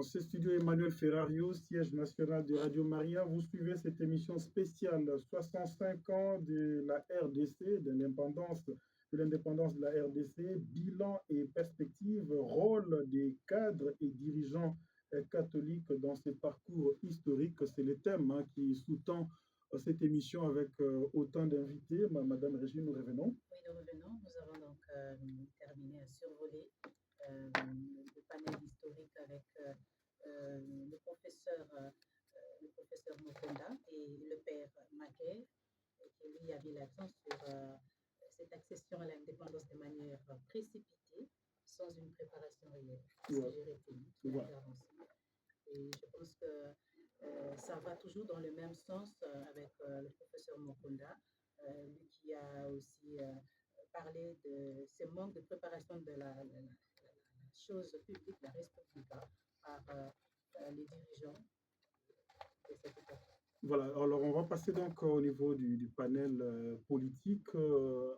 dans ce studio Emmanuel Ferrario, siège national de Radio Maria. Vous suivez cette émission spéciale 65 ans de la RDC, de l'indépendance de la RDC, bilan et perspective, rôle des cadres et dirigeants catholiques dans ce parcours historique. C'est le thème qui sous-tend cette émission avec autant d'invités. Madame Régine, nous revenons. Oui, nous revenons. Nous avons donc terminé à survoler le panel historique avec le professeur Mokonda et le père Maguet, qui lui avait l'accent sur cette accession à l'indépendance de manière précipitée, sans une préparation réelle. C'est ce que j'ai retenu de l'intervention. Et je pense que ça va toujours dans le même sens avec le professeur Mokonda, lui qui a aussi parlé de ce manque de préparation de la chose publique, la res publica, par les dirigeants de cette époque. Voilà, alors on va passer donc au niveau du panel politique.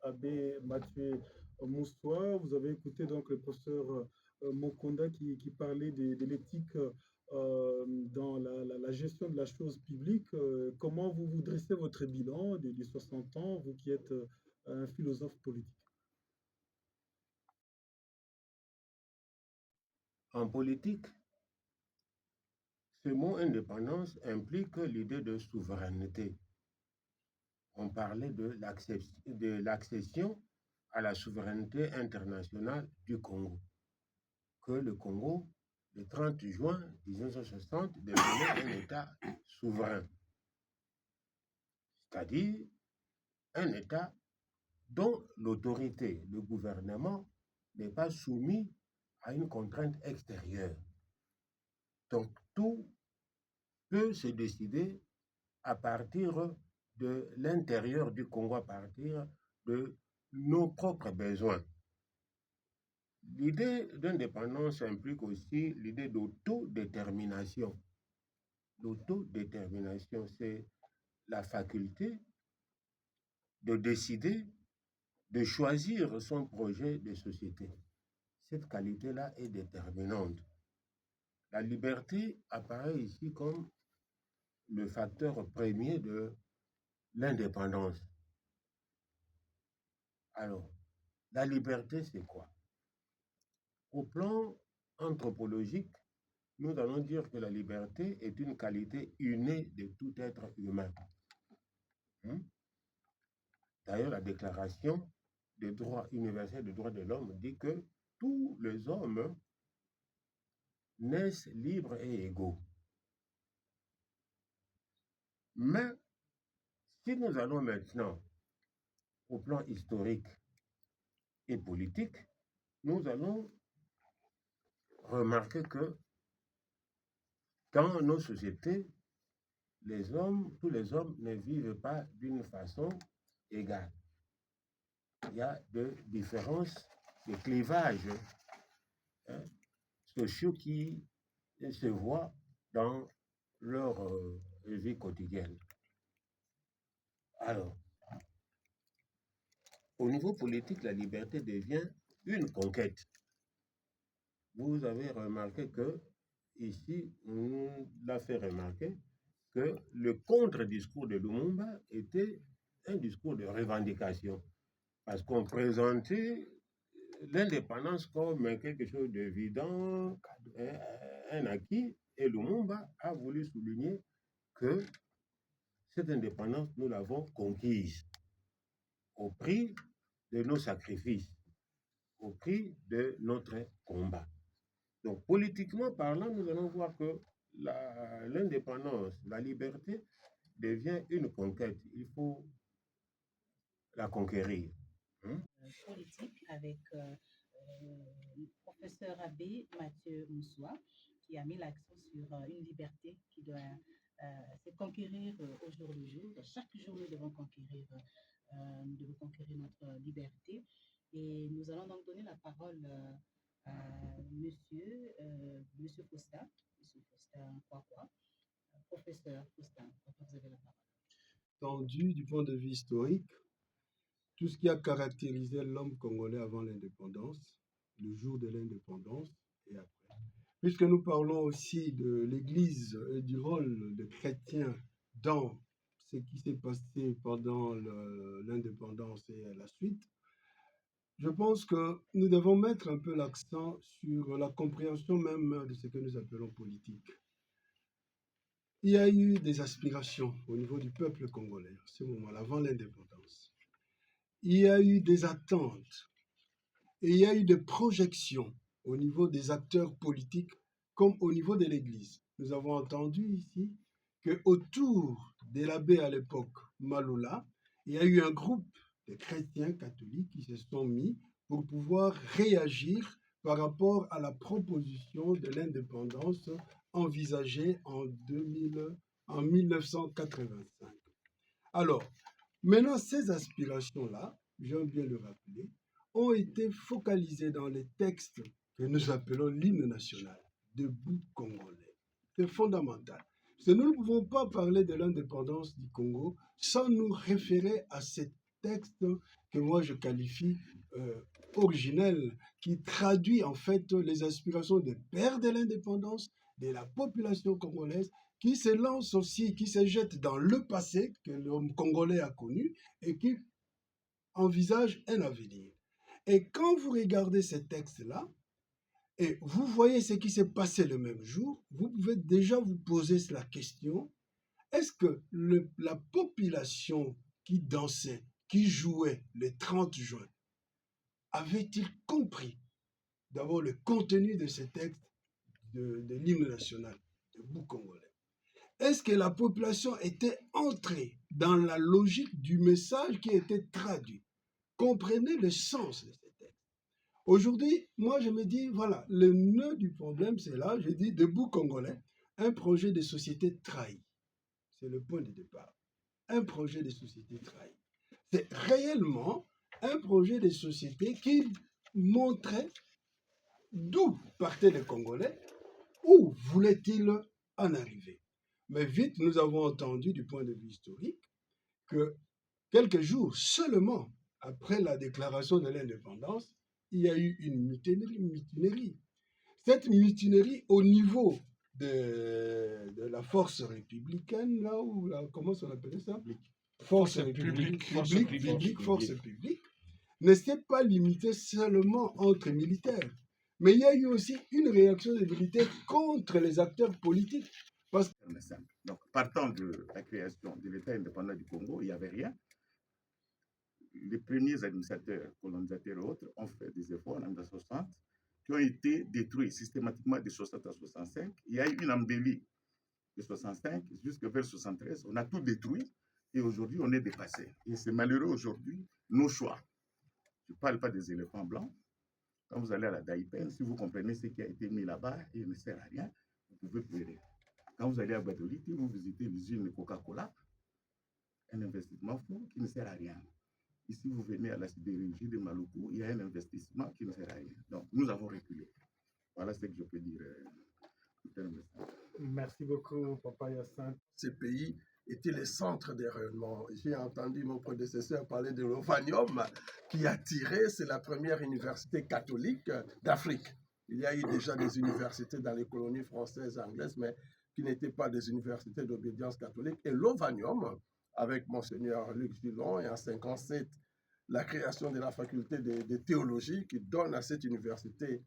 Abbé Mathieu Moussoua, vous avez écouté donc le professeur Mokonda qui parlait de l'éthique dans la gestion de la chose publique. Comment vous dressez votre bilan des 60 ans, vous qui êtes un philosophe politique? En politique, ce mot indépendance implique l'idée de souveraineté. On parlait de l'accession à la souveraineté internationale du Congo, que le Congo, le 30 juin 1960, devenait un État souverain, c'est-à-dire un État dont l'autorité, le gouvernement, n'est pas soumis à une contrainte extérieure. Donc tout peut se décider à partir de l'intérieur du Congo, à partir de nos propres besoins. L'idée d'indépendance implique aussi l'idée d'autodétermination. L'autodétermination, c'est la faculté de décider, de choisir son projet de société. Cette qualité-là est déterminante. La liberté apparaît ici comme le facteur premier de l'indépendance. Alors, la liberté, c'est quoi? Au plan anthropologique, nous allons dire que la liberté est une qualité innée de tout être humain. D'ailleurs, la Déclaration des droits universels des droits de l'homme dit que tous les hommes naissent libres et égaux. Mais si nous allons maintenant au plan historique et politique, nous allons remarquer que dans nos sociétés, tous les hommes ne vivent pas d'une façon égale. Il y a des différences, des clivages sociaux qui se voient dans leur vie quotidienne. Alors, au niveau politique, la liberté devient une conquête. Vous avez remarqué que, ici, on l'a fait remarquer que le contre-discours de Lumumba était un discours de revendication, parce qu'on présentait l'indépendance comme quelque chose d'évident, un acquis, et Lumumba a voulu souligner que cette indépendance, nous l'avons conquise au prix de nos sacrifices, au prix de notre combat. Donc, politiquement parlant, nous allons voir que l'indépendance, la liberté devient une conquête. Il faut la conquérir. Politique avec le professeur abbé Mathieu Moussoua, qui a mis l'accent sur une liberté qui doit se conquérir au jour le jour. Chaque jour, nous devons conquérir notre liberté. Et nous allons donc donner la parole à monsieur Faustin, professeur Faustin, vous avez la parole. Tendu du point de vue historique, tout ce qui a caractérisé l'homme congolais avant l'indépendance, le jour de l'indépendance et après, puisque nous parlons aussi de l'Église et du rôle des chrétiens dans ce qui s'est passé pendant l'indépendance et la suite, je pense que nous devons mettre un peu l'accent sur la compréhension même de ce que nous appelons politique. Il y a eu des aspirations au niveau du peuple congolais à ce moment-là, avant l'indépendance. Il y a eu des attentes et il y a eu des projections au niveau des acteurs politiques comme au niveau de l'Église. Nous avons entendu ici qu'autour de l'abbé à l'époque, Maloula, il y a eu un groupe de chrétiens catholiques qui se sont mis pour pouvoir réagir par rapport à la proposition de l'indépendance envisagée en 1985. Alors, maintenant, ces aspirations-là, j'aime bien le rappeler, ont été focalisées dans les textes que nous appelons l'hymne national, Debout Congolais. C'est fondamental. Parce que nous ne pouvons pas parler de l'indépendance du Congo sans nous référer à ces textes que moi je qualifie originels, qui traduit en fait les aspirations des pères de l'indépendance, de la population congolaise, qui se lance aussi, qui se jette dans le passé que l'homme congolais a connu et qui envisage un avenir. Et quand vous regardez ces textes-là, et vous voyez ce qui s'est passé le même jour, vous pouvez déjà vous poser la question, est-ce que la population qui dansait, qui jouait le 30 juin, avait-il compris d'abord le contenu de ces textes de l'hymne national, de Debout Congolais? Est-ce que la population était entrée dans la logique du message qui était traduit? Comprenez le sens de ces textes. Aujourd'hui, moi je me dis, voilà, le nœud du problème c'est là, je dis Debout Congolais, un projet de société trahi. C'est le point de départ. Un projet de société trahi. C'est réellement un projet de société qui montrait d'où partaient les Congolais, où voulaient-ils en arriver. Mais vite, nous avons entendu du point de vue historique que quelques jours seulement après la déclaration de l'indépendance, il y a eu une mutinerie. Cette mutinerie au niveau de la force républicaine, là où, comment on appelait ça? Force publique, ne s'est pas limitée seulement entre militaires. Mais il y a eu aussi une réaction des militaires contre les acteurs politiques. Donc, partant de la création de l'État indépendant du Congo, il n'y avait rien. Les premiers administrateurs, colonisateurs et autres ont fait des efforts en 1960 qui ont été détruits systématiquement de 60 à 65. Il y a eu une embellie de 65 jusqu'à vers 73. On a tout détruit et aujourd'hui, on est dépassé. Et c'est malheureux aujourd'hui, nos choix. Je ne parle pas des éléphants blancs. Quand vous allez à la Daïpen, si vous comprenez ce qui a été mis là-bas, il ne sert à rien, vous pouvez pleurer. Quand vous allez à Guadeloupe, vous visitez l'usine de Coca-Cola, un investissement fou qui ne sert à rien. Ici, vous venez à la sidérurgie de Maluku, il y a un investissement qui ne sert à rien. Donc, nous avons reculé. Voilà ce que je peux dire en termes de ça. Merci beaucoup, Papa Hyacinthe. Ces pays étaient les centres des rayonnements. J'ai entendu mon prédécesseur parler de l'Ovanium qui a tiré, c'est la première université catholique d'Afrique. Il y a eu déjà des universités dans les colonies françaises et anglaises, mais qui n'étaient pas des universités d'obédience catholique. Et l'Ovanium, avec Monseigneur Luc Gillon, et en 1957, la création de la faculté de théologie qui donne à cette université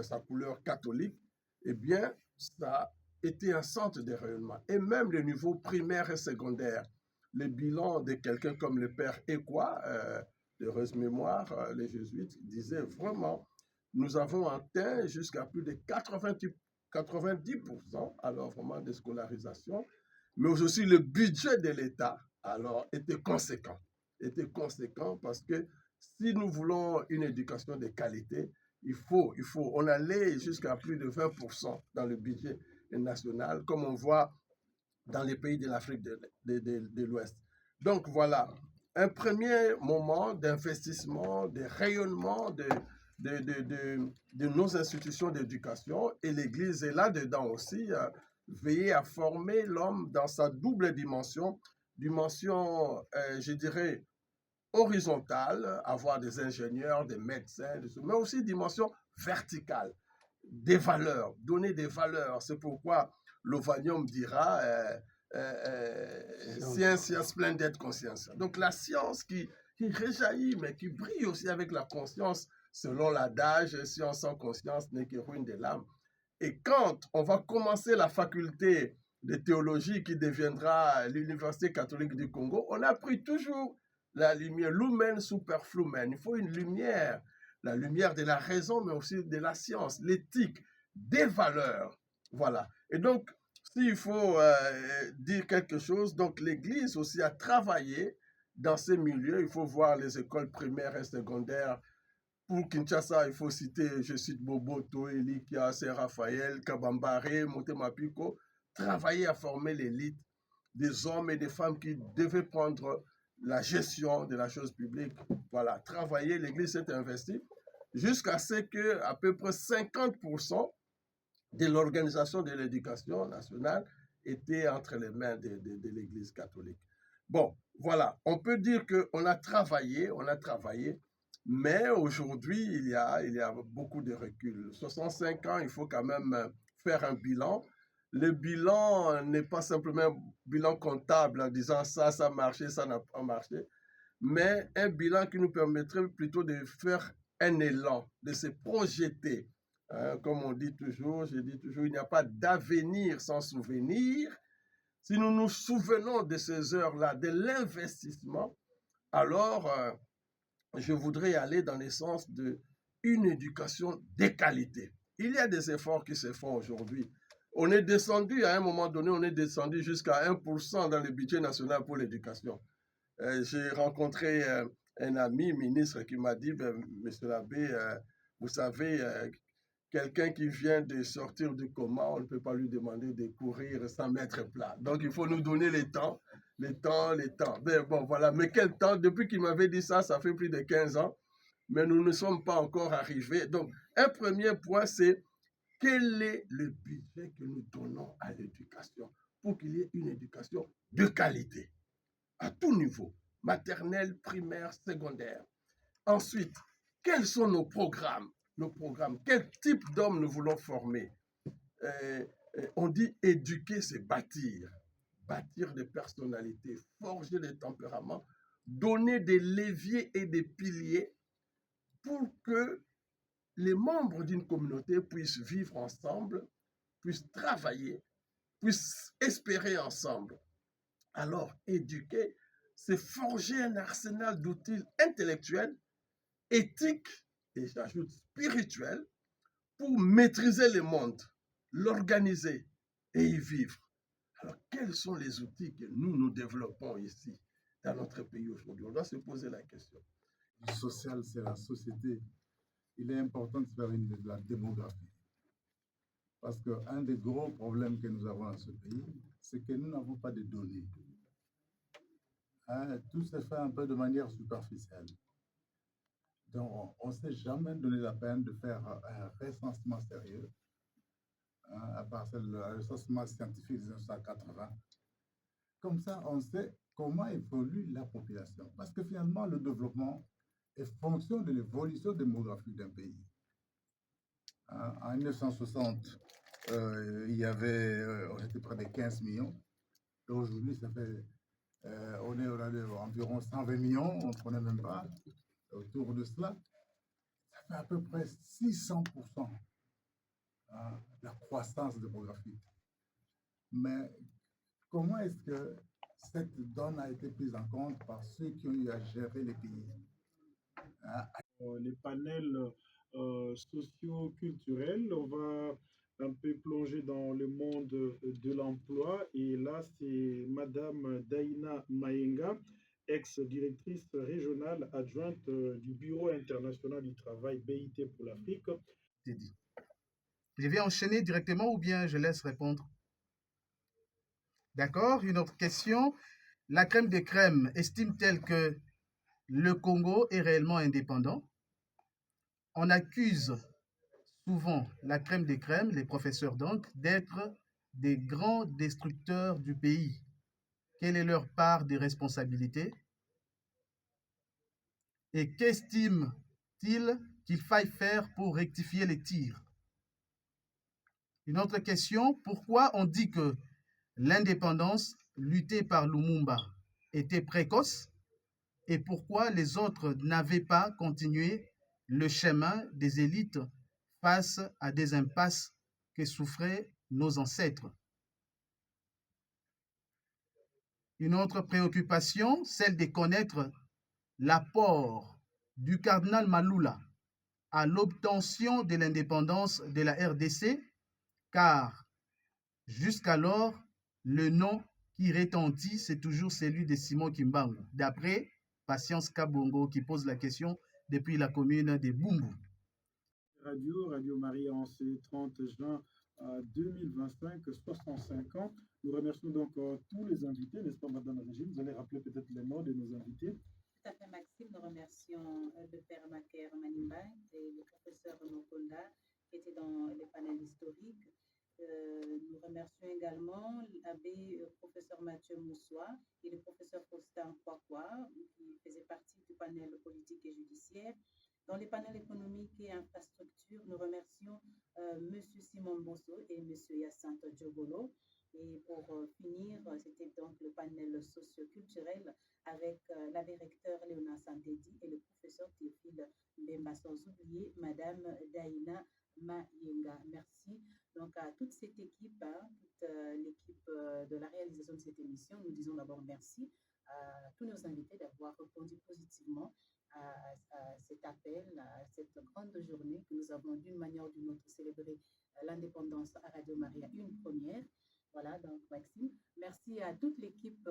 sa couleur catholique, eh bien, ça était un centre de rayonnement. Et même le niveau primaire et secondaire, le bilan de quelqu'un comme le père Ekwa, d'heureuse mémoire, les jésuites disaient vraiment, nous avons atteint jusqu'à plus de 90%, alors vraiment de scolarisation, mais aussi le budget de l'État, alors, était conséquent parce que si nous voulons une éducation de qualité, on allait jusqu'à plus de 20% dans le budget national, comme on voit dans les pays de l'Afrique de l'Ouest. Donc voilà, un premier moment d'investissement, de rayonnement de nos institutions d'éducation, et l'Église est là-dedans aussi, veiller à former l'homme dans sa double dimension, je dirais, horizontale, avoir des ingénieurs, des médecins, mais aussi dimension verticale. des valeurs, donner des valeurs. C'est pourquoi l'Ovanium dira science splendid conscience. Donc la science qui réjaillit, mais qui brille aussi avec la conscience, selon l'adage, science sans conscience n'est que ruine des l'âme. Et quand on va commencer la faculté de théologie qui deviendra l'Université catholique du Congo, on a pris toujours la lumière, lumen super flumen. Il faut une lumière, la lumière de la raison, mais aussi de la science, l'éthique, des valeurs. Voilà. Et donc, s'il faut dire quelque chose, donc l'Église aussi a travaillé dans ces milieux. Il faut voir les écoles primaires et secondaires. Pour Kinshasa, il faut citer, je cite Boboto, Elikia, Saint-Raphaël, Kabambare, Montemapiko, travailler à former l'élite des hommes et des femmes qui devaient prendre la gestion de la chose publique. Voilà, travailler, l'Église s'est investie jusqu'à ce que à peu près 50% de l'organisation de l'éducation nationale était entre les mains de l'Église catholique. Bon, voilà, on peut dire qu'on a travaillé, mais aujourd'hui, il y a beaucoup de recul. 65 ans, il faut quand même faire un bilan. Le bilan n'est pas simplement un bilan comptable en disant ça a marché, ça n'a pas marché, mais un bilan qui nous permettrait plutôt de faire un élan, de se projeter. Comme on dit toujours, je dis toujours, il n'y a pas d'avenir sans souvenir. Si nous nous souvenons de ces heures-là, de l'investissement, alors je voudrais aller dans le sens d'une éducation de qualité. Il y a des efforts qui se font aujourd'hui. On est descendu, à un moment donné, on est descendu jusqu'à 1% dans le budget national pour l'éducation. J'ai rencontré un ami ministre qui m'a dit, Monsieur l'abbé, vous savez, quelqu'un qui vient de sortir du coma, on ne peut pas lui demander de courir sans mettre plat. Donc, il faut nous donner les temps. Mais bon, voilà. Mais quel temps? Depuis qu'il m'avait dit ça, ça fait plus de 15 ans. Mais nous ne sommes pas encore arrivés. Donc, un premier point, c'est quel est le budget que nous donnons à l'éducation pour qu'il y ait une éducation de qualité, à tout niveau, maternelle, primaire, secondaire. Ensuite, quels sont nos programmes? Quel type d'hommes nous voulons former? On dit éduquer, c'est bâtir des personnalités, forger des tempéraments, donner des leviers et des piliers pour que les membres d'une communauté puissent vivre ensemble, puissent travailler, puissent espérer ensemble. Alors, éduquer, c'est forger un arsenal d'outils intellectuels, éthiques et j'ajoute spirituels pour maîtriser le monde, l'organiser et y vivre. Alors, quels sont les outils que nous développons ici, dans notre pays aujourd'hui? On doit se poser la question. Le social, c'est la société. Il est important de faire de la démographie. Parce qu'un des gros problèmes que nous avons dans ce pays, c'est que nous n'avons pas de données. Tout se fait un peu de manière superficielle. Donc, on ne s'est jamais donné la peine de faire un recensement sérieux, à part le recensement scientifique de 1980. Comme ça, on sait comment évolue la population. Parce que finalement, le développement est fonction de l'évolution démographique d'un pays. En 1960, on était près de 15 millions. Et aujourd'hui, ça fait, on est environ 120 millions, on ne connaît même pas. Autour de cela, ça fait à peu près 600% la croissance démographique. Mais comment est-ce que cette donne a été prise en compte par ceux qui ont eu à gérer les pays? Les panels socio-culturels, on va un peu plonger dans le monde de l'emploi. Et là, c'est Madame Daïna Maenga, ex-directrice régionale adjointe du Bureau international du travail BIT pour l'Afrique. Je vais enchaîner directement ou bien je laisse répondre? D'accord, une autre question. La crème des crèmes estime-t-elle que le Congo est réellement indépendant? On accuse souvent la crème des crèmes, les professeurs donc, d'être des grands destructeurs du pays. Quelle est leur part des responsabilités? Et qu'estime-t-il qu'il faille faire pour rectifier les tirs? Une autre question, pourquoi on dit que l'indépendance luttée par Lumumba était précoce et pourquoi les autres n'avaient pas continué le chemin des élites face à des impasses que souffraient nos ancêtres? Une autre préoccupation, celle de connaître l'apport du cardinal Malula à l'obtention de l'indépendance de la RDC, car jusqu'alors, le nom qui retentit, c'est toujours celui de Simon Kimbangu, d'après Patience Kabongo qui pose la question depuis la commune de Bumbu. Radio Maria en ce 30 juin 2025, 65 ans. Nous remercions donc tous les invités, n'est-ce pas, Madame Régine? Vous allez rappeler peut-être les noms de nos invités. Tout à fait, Maxime. Nous remercions le père Maker Manimba et le professeur Mokonda qui étaient dans les panels historiques. Nous remercions également l'abbé professeur Mathieu Moussois et le professeur Faustin Kwakwa qui faisaient partie du panel politique et judiciaire. Dans les panels économiques et infrastructures, nous remercions M. Simon Bosso et M. Hyacinthe Diogolo. Et pour finir, c'était donc le panel socio-culturel avec l'abbé recteur Léonard Santedi et le professeur Théophile Mbemba, sans oublier Madame Daïna Mayenga. Merci donc à toute cette équipe, toute l'équipe de la réalisation de cette émission. Nous disons d'abord merci à tous nos invités d'avoir répondu positivement à cet appel, à cette grande journée que nous avons d'une manière ou d'une autre célébré l'indépendance à Radio Maria, une première. Voilà, donc Maxime, merci à toute l'équipe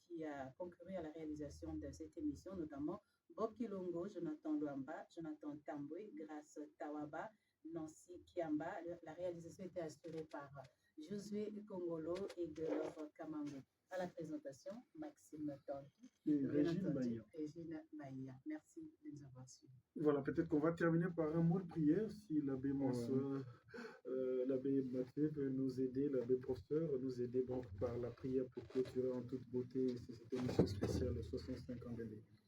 qui a concouru à la réalisation de cette émission, notamment Bob Kilongo, Jonathan Luamba, Jonathan Tamboué, Grace Tawaba, Nancy Kiamba. La réalisation était assurée par Josué Kongolo et Gelor Kamango. À la présentation, Maxime Tanti et Régine Maïa. Merci de nous avoir suivis. Voilà, peut-être qu'on va terminer par un mot de prière si l'abbé l'abbé Mathieu veut nous aider, l'abbé professeur nous aider donc par la prière pour clôturer en toute beauté cette émission spéciale 65 ans de l'Église.